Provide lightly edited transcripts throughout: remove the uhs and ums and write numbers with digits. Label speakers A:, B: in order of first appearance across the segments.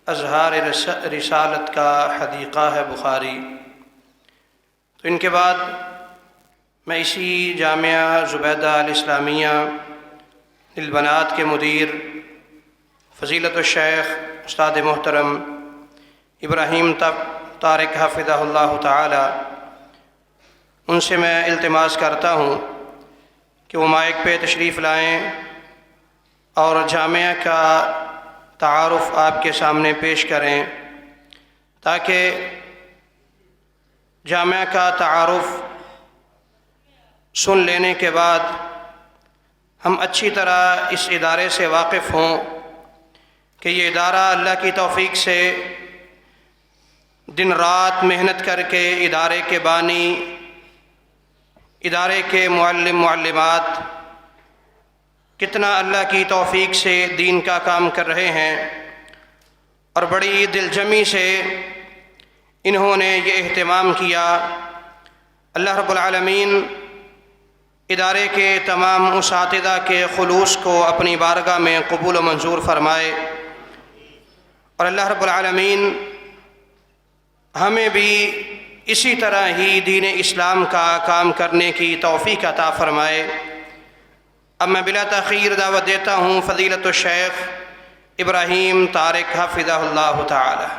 A: اظہار رسالت کا حدیقہ ہے بخاری۔ تو ان کے بعد میں اسی جامعہ زبیدہ الاسلامیہ للبنات کے مدیر فضیلت الشیخ استاد محترم ابراہیم طارق حفظہ اللہ تعالی، ان سے میں التماس کرتا ہوں کہ وہ مائک پہ تشریف لائیں اور جامعہ کا تعارف آپ کے سامنے پیش کریں، تاکہ جامعہ کا تعارف سن لینے کے بعد ہم اچھی طرح اس ادارے سے واقف ہوں کہ یہ ادارہ اللہ کی توفیق سے دن رات محنت کر کے ادارے کے بانی، ادارے کے معلم معلمات کتنا اللہ کی توفیق سے دین کا کام کر رہے ہیں، اور بڑی دلجمی سے انہوں نے یہ اہتمام کیا۔ اللہ رب العالمین ادارے کے تمام اساتذہ کے خلوص کو اپنی بارگاہ میں قبول و منظور فرمائے، اور اللہ رب العالمین ہمیں بھی اسی طرح ہی دین اسلام کا کام کرنے کی توفیق عطا فرمائے۔ اب میں بلا تاخیر دعوت دیتا ہوں فضیلت الشیخ ابراہیم طارق حفظہ اللہ تعالی۔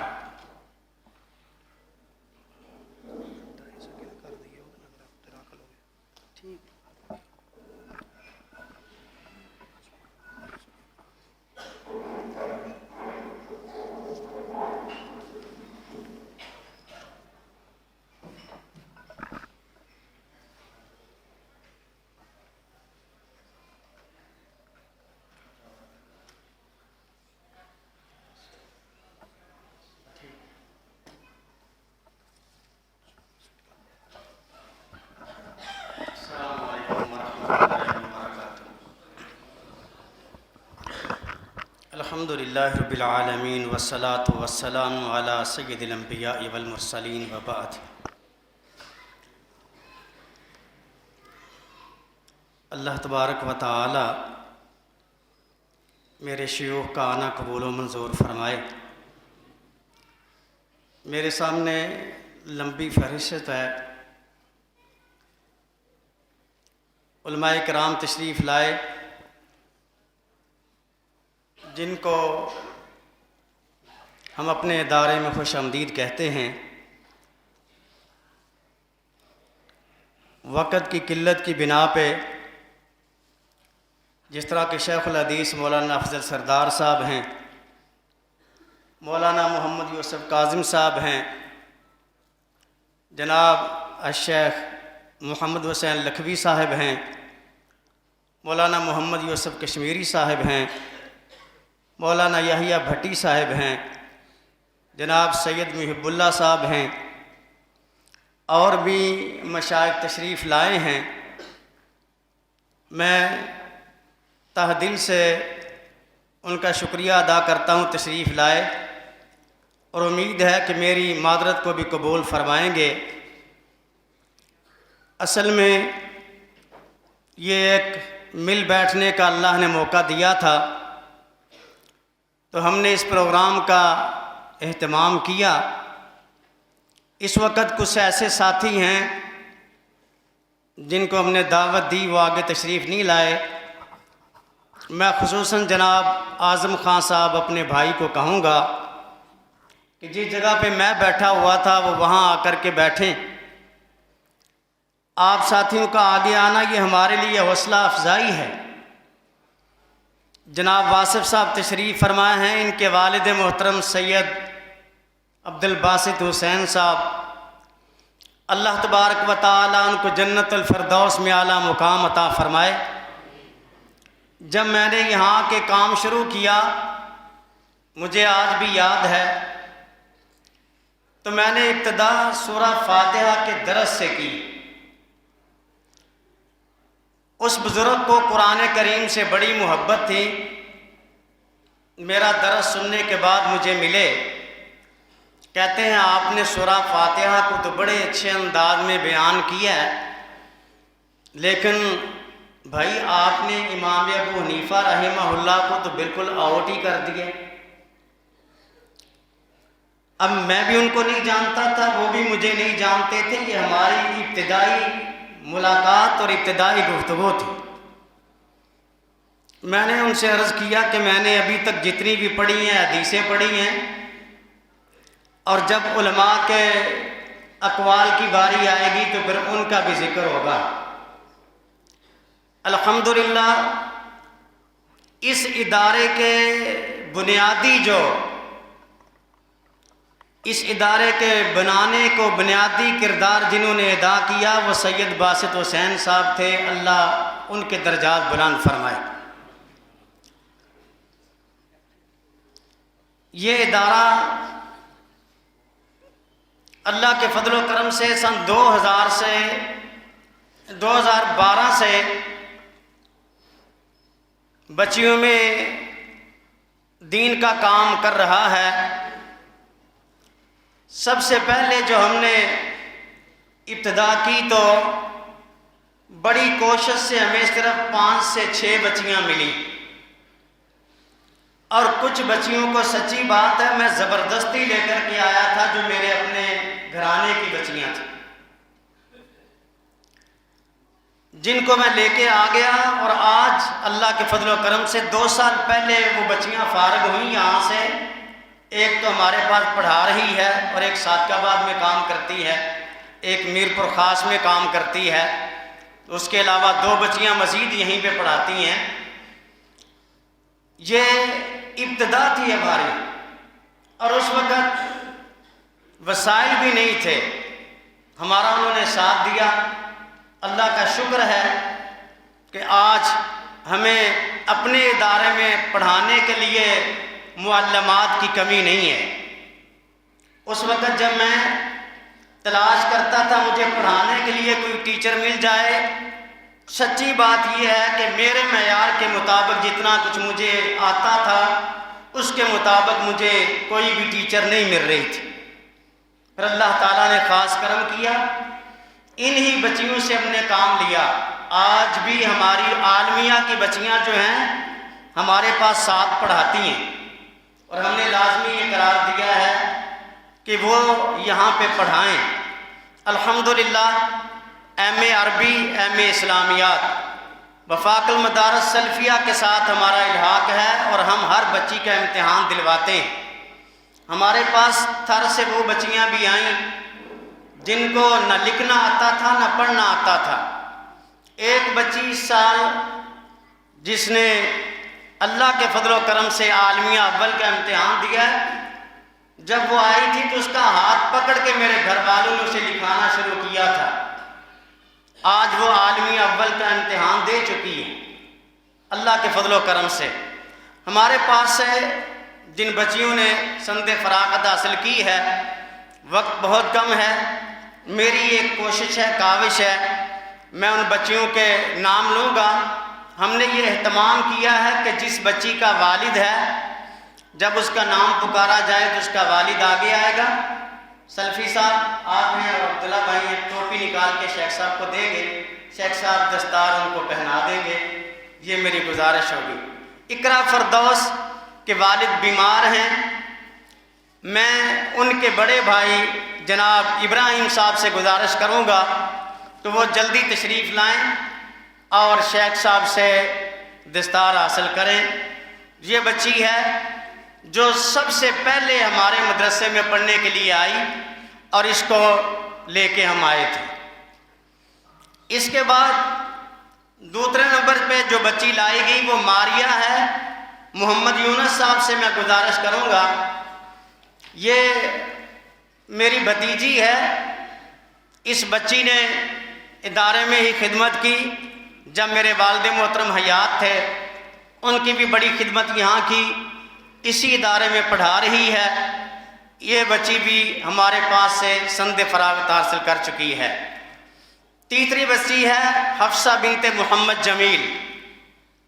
B: الحمدللہ رب العالمین والصلاة والسلام علی سید الانبیاء والمرسلین وبعد۔ اللہ تبارک و تعالی میرے شیوخ کا آنا قبول و منظور فرمائے۔ میرے سامنے لمبی فہرست ہے، علماء کرام تشریف لائے جن کو ہم اپنے ادارے میں خوش آمدید کہتے ہیں۔ وقت کی قلت کی بنا پہ جس طرح کہ شیخ الحدیث مولانا افضل سردار صاحب ہیں، مولانا محمد یوسف کاظم صاحب ہیں، جناب الشیخ محمد حسین لکھوی صاحب ہیں، مولانا محمد یوسف کشمیری صاحب ہیں، مولانا یحییٰ بھٹی صاحب ہیں، جناب سید محب اللہ صاحب ہیں، اور بھی مشائخ تشریف لائے ہیں۔ میں تہ دل سے ان کا شکریہ ادا کرتا ہوں تشریف لائے، اور امید ہے کہ میری معذرت کو بھی قبول فرمائیں گے۔ اصل میں یہ ایک مل بیٹھنے کا اللہ نے موقع دیا تھا، تو ہم نے اس پروگرام کا اہتمام کیا۔ اس وقت کچھ ایسے ساتھی ہیں جن کو ہم نے دعوت دی، وہ آگے تشریف نہیں لائے۔ میں خصوصاً جناب اعظم خان صاحب اپنے بھائی کو کہوں گا کہ جس جگہ پہ میں بیٹھا ہوا تھا وہ وہاں آ کر کے بیٹھیں۔ آپ ساتھیوں کا آگے آنا یہ ہمارے لیے حوصلہ افزائی ہے۔ جناب واصف صاحب تشریف فرمائے ہیں، ان کے والد محترم سید عبد الباسط حسین صاحب، اللہ تبارک و تعالی ان کو جنت الفردوس میں اعلیٰ مقام عطا فرمائے۔ جب میں نے یہاں کے کام شروع کیا، مجھے آج بھی یاد ہے، تو میں نے ابتدا سورہ فاتحہ کے درس سے کی۔ اس بزرگ کو قرآن کریم سے بڑی محبت تھی۔ میرا درس سننے کے بعد مجھے ملے، کہتے ہیں آپ نے سورہ فاتحہ کو تو بڑے اچھے انداز میں بیان کیا ہے، لیکن بھائی آپ نے امام ابو حنیفہ رحمہ اللہ کو تو بالکل آؤٹ ہی کر دیا۔ اب میں بھی ان کو نہیں جانتا تھا، وہ بھی مجھے نہیں جانتے تھے. یہ ہماری ابتدائی ملاقات اور ابتدائی گفتگو تھی. میں نے ان سے عرض کیا کہ میں نے ابھی تک جتنی بھی پڑھی ہیں حدیثیں پڑھی ہیں، اور جب علماء کے اقوال کی باری آئے گی تو پھر ان کا بھی ذکر ہوگا. الحمدللہ اس ادارے کے بنیادی اس ادارے کے بنانے کو بنیادی کردار جنہوں نے ادا کیا وہ سید باسط حسین صاحب تھے. اللہ ان کے درجات بلند فرمائے. یہ ادارہ اللہ کے فضل و کرم سے سن 2012 سے بچیوں میں دین کا کام کر رہا ہے. سب سے پہلے جو ہم نے ابتدا کی تو بڑی کوشش سے ہمیں صرف 5 سے 6 بچیاں ملی، اور کچھ بچیوں کو سچی بات ہے میں زبردستی لے کر کے آیا تھا جو میرے اپنے گھرانے کی بچیاں تھیں، جن کو میں لے کے آ گیا. اور آج اللہ کے فضل و کرم سے 2 سال پہلے وہ بچیاں فارغ ہوئیں یہاں سے. ایک تو ہمارے پاس پڑھا رہی ہے اور ایک صادق آباد میں کام کرتی ہے، ایک میرپور خاص میں کام کرتی ہے. اس کے علاوہ 2 بچیاں مزید یہیں پہ پڑھاتی ہیں. یہ ابتدا تھی ہماری، اور اس وقت وسائل بھی نہیں تھے. ہمارا انہوں نے ساتھ دیا. اللہ کا شکر ہے کہ آج ہمیں اپنے ادارے میں پڑھانے کے لیے معلمات کی کمی نہیں ہے. اس وقت جب میں تلاش کرتا تھا مجھے پڑھانے کے لیے کوئی ٹیچر مل جائے، سچی بات یہ ہے کہ میرے معیار کے مطابق جتنا کچھ مجھے آتا تھا اس کے مطابق مجھے کوئی بھی ٹیچر نہیں مل رہی تھی. پھر اللہ تعالیٰ نے خاص کرم کیا، انہی بچیوں سے ہم نے کام لیا. آج بھی ہماری عالمیہ کی بچیاں جو ہیں ہمارے پاس ساتھ پڑھاتی ہیں، اور ہم نے لازمی یہ قرار دیا ہے کہ وہ یہاں پہ پڑھائیں. الحمدللہ ایم اے عربی، ایم اے اسلامیات وفاق المدارس سلفیہ کے ساتھ ہمارا الحاق ہے، اور ہم ہر بچی کا امتحان دلواتے ہیں. ہمارے پاس تھر سے وہ بچیاں بھی آئیں جن کو نہ لکھنا آتا تھا نہ پڑھنا آتا تھا. ایک بچی اس سال جس نے اللہ کے فضل و کرم سے عالمیہ اول کا امتحان دیا ہے، جب وہ آئی تھی تو اس کا ہاتھ پکڑ کے میرے گھر والوں نے اسے لکھانا شروع کیا تھا. آج وہ عالمی اول کا امتحان دے چکی ہے اللہ کے فضل و کرم سے. ہمارے پاس سے جن بچیوں نے سند فراغت حاصل کی ہے، وقت بہت کم ہے، میری ایک کوشش ہے، کاوش ہے، میں ان بچیوں کے نام لوں گا. ہم نے یہ اہتمام کیا ہے کہ جس بچی کا والد ہے جب اس کا نام پکارا جائے تو اس کا والد آگے آئے گا. سلفی صاحب آپ ہیں اور عبداللہ بھائی ہیں، ٹوپی نکال کے شیخ صاحب کو دیں گے، شیخ صاحب دستار ان کو پہنا دیں گے. یہ میری گزارش ہوگی. اقرا فردوس کے والد بیمار ہیں، میں ان کے بڑے بھائی جناب ابراہیم صاحب سے گزارش کروں گا تو وہ جلدی تشریف لائیں اور شیخ صاحب سے دستار حاصل کریں. یہ بچی ہے جو سب سے پہلے ہمارے مدرسے میں پڑھنے کے لیے آئی اور اس کو لے کے ہم آئے تھے. اس کے بعد دوسرے نمبر پہ جو بچی لائی گئی وہ ماریہ ہے. محمد یونس صاحب سے میں گزارش کروں گا، یہ میری بھتیجی ہے. اس بچی نے ادارے میں ہی خدمت کی جب میرے والد محترم حیات تھے، ان کی بھی بڑی خدمت یہاں کی، اسی ادارے میں پڑھا رہی ہے. یہ بچی بھی ہمارے پاس سے سند فراغت حاصل کر چکی ہے. تیسری بچی ہے حفصہ بنت محمد جمیل.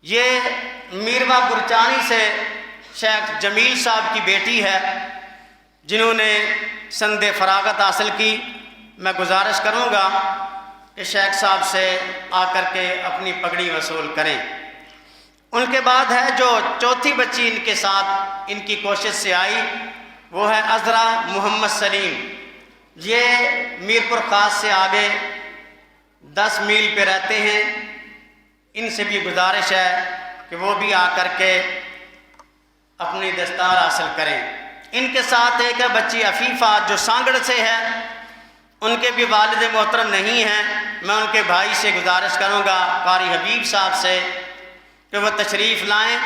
B: یہ میروا گرچانی سے شیخ جمیل صاحب کی بیٹی ہے جنہوں نے سند فراغت حاصل کی. میں گزارش کروں گا کہ شیخ صاحب سے آ کر کے اپنی پگڑی وصول کریں. ان کے بعد ہے جو چوتھی بچی ان کے ساتھ ان کی کوشش سے آئی، وہ ہے عذرا محمد سلیم. یہ میرپور خاص سے آگے 10 میل پہ رہتے ہیں. ان سے بھی گزارش ہے کہ وہ بھی آ کر کے اپنی دستار حاصل کریں. ان کے ساتھ ایک ہے بچی عفیفہ جو سانگڑ سے ہے. ان کے بھی والد محترم نہیں ہیں. میں ان کے بھائی سے گزارش کروں گا قاری حبیب صاحب سے کہ وہ تشریف لائیں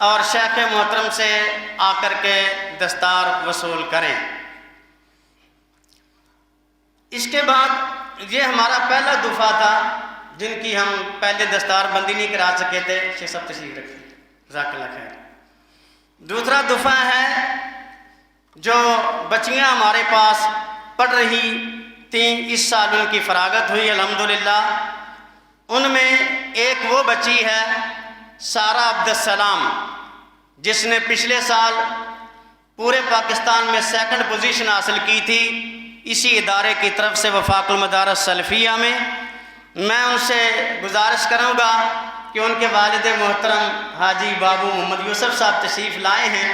B: اور شیخ محترم سے آ کر کے دستار وصول کریں. اس کے بعد یہ ہمارا پہلا دفعہ تھا جن کی ہم پہلے دستار بندی نہیں کرا سکے تھے. شیخ صاحب تشریف رکھیں. جزاک اللہ خیر. دوسرا دفعہ ہے جو بچیاں ہمارے پاس پڑھ رہی تھیں. اس سال ان کی فراغت ہوئی الحمدللہ. ان میں ایک وہ بچی ہے سارہ عبدالسلام جس نے پچھلے سال پورے پاکستان میں 2nd پوزیشن حاصل کی تھی اسی ادارے کی طرف سے وفاق المدارس سلفیہ میں. میں ان سے گزارش کروں گا کہ ان کے والد محترم حاجی بابو محمد یوسف صاحب تشریف لائے ہیں.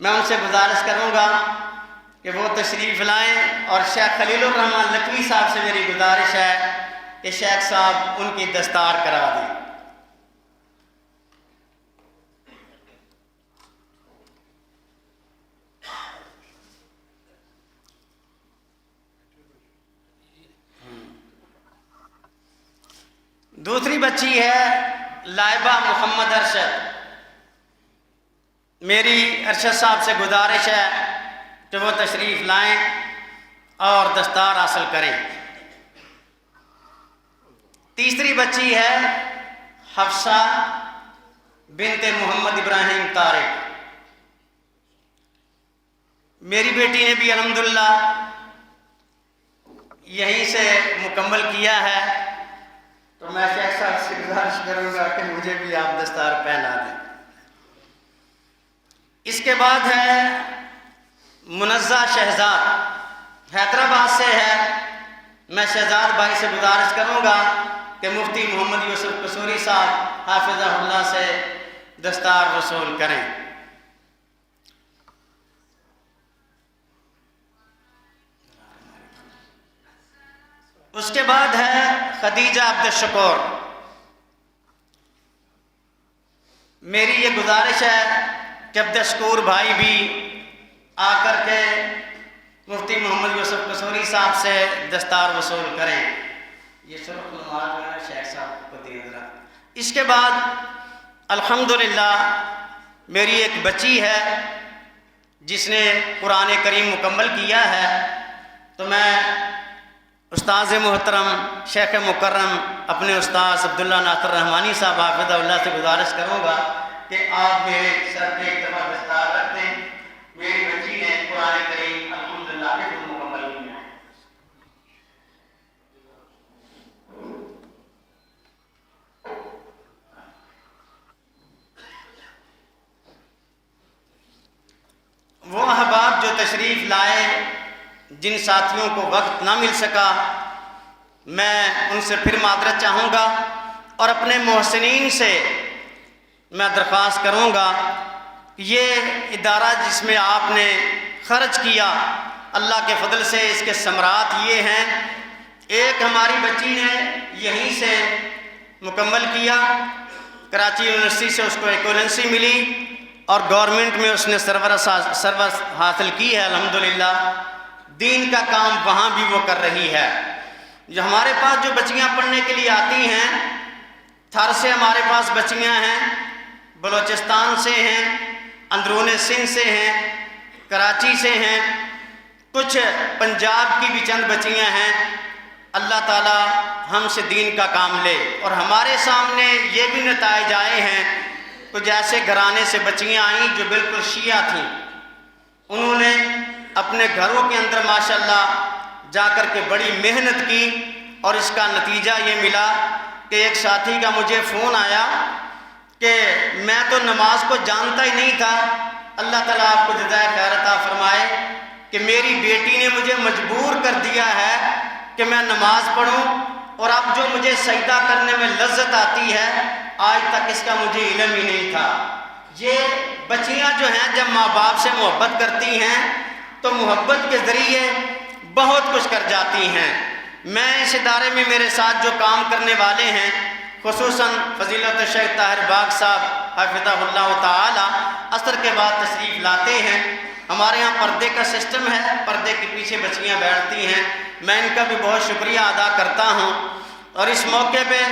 B: میں ان سے گزارش کروں گا کہ وہ تشریف لائیں اور شیخ خلیل الرحمن لکھوی صاحب سے میری گزارش ہے کہ شیخ صاحب ان کی دستار کرا دیں. دوسری بچی ہے لائبہ محمد ارشد. میری ارشد صاحب سے گزارش ہے کہ وہ تشریف لائیں اور دستار حاصل کریں. تیسری بچی ہے حفصہ بنت محمد ابراہیم طارق. میری بیٹی نے بھی الحمدللہ یہیں سے مکمل کیا ہے. تو میں شیخ صاحب سے گزارش کروں گا کہ مجھے بھی آپ دستار پہنا دیں. اس کے بعد ہے منزہ شہزاد حیدرآباد سے ہے. میں شہزاد بھائی سے گزارش کروں گا کہ مفتی محمد یوسف قصوری صاحب حافظہ اللہ سے دستار وصول کریں. اس کے بعد ہے خدیجہ عبدالشکور. میری یہ گزارش ہے کہ عبدالشکور بھائی بھی آ کر کے مفتی محمد یوسف قصوری صاحب سے دستار وصول کریں. یہ سرخ نماز میں شیخ صاحب کو دے ذرا. اس کے بعد الحمدللہ میری ایک بچی ہے جس نے قرآن کریم مکمل کیا ہے. تو میں استاذ محترم شیخ مکرم اپنے استاذ عبداللہ ناصر رحمانی صاحب حافظہ اللہ سے گزارش کروں گا کہ آپ میرے سر پہ ایک دفعہ دستار رکھ دیں. میری بچی نے قرآن کریم الحمدللہ مکمل کیا ہے. وہ احباب جو تشریف لائے جن ساتھیوں کو وقت نہ مل سکا میں ان سے پھر معذرت چاہوں گا اور اپنے محسنین سے میں درخواست کروں گا. یہ ادارہ جس میں آپ نے خرچ کیا اللہ کے فضل سے اس کے ثمرات یہ ہیں. ایک ہماری بچی نے یہیں سے مکمل کیا. کراچی یونیورسٹی سے اس کو ایکولنسی ملی اور گورنمنٹ میں اس نے سروس حاصل کی ہے الحمدللہ. دین کا کام وہاں بھی وہ کر رہی ہے. جو ہمارے پاس جو بچیاں پڑھنے کے لیے آتی ہیں تھر سے ہمارے پاس بچیاں ہیں, بلوچستان سے ہیں, اندرون سندھ سے ہیں, کراچی سے ہیں, کچھ پنجاب کی بھی چند بچیاں ہیں. اللہ تعالی ہم سے دین کا کام لے. اور ہمارے سامنے یہ بھی نتائج آئے ہیں کچھ ایسے گھرانے سے بچیاں آئیں جو بالکل شیعہ تھیں. انہوں نے اپنے گھروں کے اندر ماشاءاللہ جا کر کے بڑی محنت کی اور اس کا نتیجہ یہ ملا کہ ایک ساتھی کا مجھے فون آیا کہ میں تو نماز کو جانتا ہی نہیں تھا. اللہ تعالیٰ آپ کو جزائے خیر عطا فرمائے کہ میری بیٹی نے مجھے مجبور کر دیا ہے کہ میں نماز پڑھوں اور اب جو مجھے سجدہ کرنے میں لذت آتی ہے آج تک اس کا مجھے علم ہی نہیں تھا. یہ بچیاں جو ہیں جب ماں باپ سے محبت کرتی ہیں تو محبت کے ذریعے بہت کچھ کر جاتی ہیں۔ میں اس ادارے میں میرے ساتھ جو کام کرنے والے ہیں، خصوصاً فضیلت شیخ طاہر باغ صاحب حفظہ اللہ تعالی عصر کے بعد تشریف لاتے ہیں۔ ہمارے یہاں پردے کا سسٹم ہے، پردے کے پیچھے بچیاں بیٹھتی ہیں، میں ان کا بھی بہت شکریہ ادا کرتا ہوں۔ اور اس موقع پہ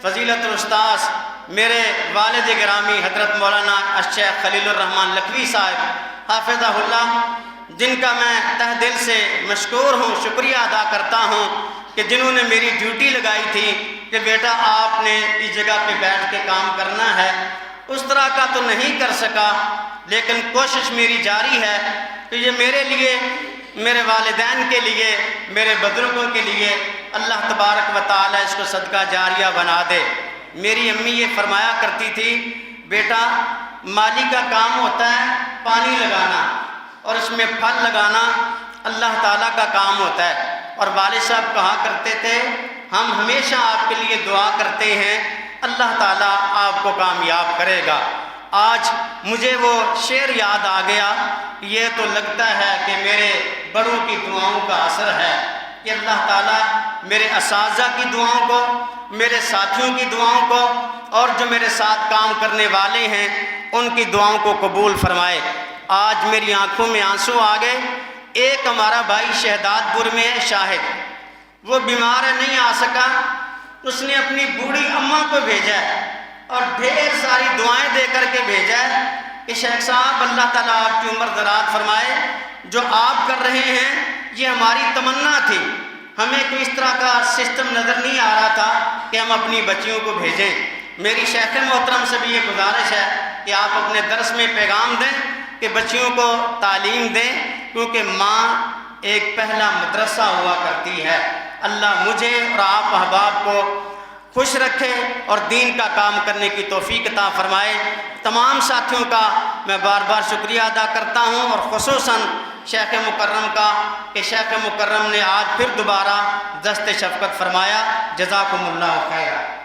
B: فضیلت الاستاذ میرے والد گرامی حضرت مولانا الشیخ خلیل الرحمن لکھوی صاحب حافظہ اللہ، جن کا میں تہ دل سے مشکور ہوں، شکریہ ادا کرتا ہوں کہ جنہوں نے میری ڈیوٹی لگائی تھی کہ بیٹا آپ نے اس جگہ پہ بیٹھ کے کام کرنا ہے۔ اس طرح کا تو نہیں کر سکا، لیکن کوشش میری جاری ہے کہ یہ میرے لیے، میرے والدین کے لیے، میرے بزرگوں کے لیے اللہ تبارک و تعالی اس کو صدقہ جاریہ بنا دے۔ میری امی یہ فرمایا کرتی تھی، بیٹا مالی کا کام ہوتا ہے پانی لگانا اور اس میں پھل لگانا اللہ تعالیٰ کا کام ہوتا ہے۔ اور والد صاحب کہا کرتے تھے، ہم ہمیشہ آپ کے لیے دعا کرتے ہیں، اللہ تعالیٰ آپ کو کامیاب کرے گا۔ آج مجھے وہ شعر یاد آ گیا، یہ تو لگتا ہے کہ میرے بڑوں کی دعاؤں کا اثر ہے کہ اللہ تعالیٰ میرے اساتذہ کی دعاؤں کو، میرے ساتھیوں کی دعاؤں کو اور جو میرے ساتھ کام کرنے والے ہیں ان کی دعاؤں کو قبول فرمائے۔ آج میری آنکھوں میں آنسو آ گئے۔ ایک ہمارا بھائی شہداد پور میں ہے شاہد، وہ بیمار ہے، نہیں آ سکا، اس نے اپنی بوڑھی اماں کو بھیجا ہے اور ڈھیر ساری دعائیں دے کر کے بھیجا ہے کہ شیخ صاحب اللہ تعالیٰ آپ کی عمر دراز فرمائے، جو آپ کر رہے ہیں یہ ہماری تمنا تھی، ہمیں کوئی اس طرح کا سسٹم نظر نہیں آ رہا تھا کہ ہم اپنی بچیوں کو بھیجیں۔ میری شیخ محترم سے بھی یہ گزارش ہے کہ آپ اپنے درس میں پیغام دیں کہ بچیوں کو تعلیم دیں، کیونکہ ماں ایک پہلا مدرسہ ہوا کرتی ہے۔ اللہ مجھے اور آپ احباب کو خوش رکھے اور دین کا کام کرنے کی توفیق عطا فرمائے۔ تمام ساتھیوں کا میں بار بار شکریہ ادا کرتا ہوں، اور خصوصاً شیخ مکرم کا کہ شیخ مکرم نے آج پھر دوبارہ دست شفقت فرمایا۔ جزاکم اللہ خیرہ۔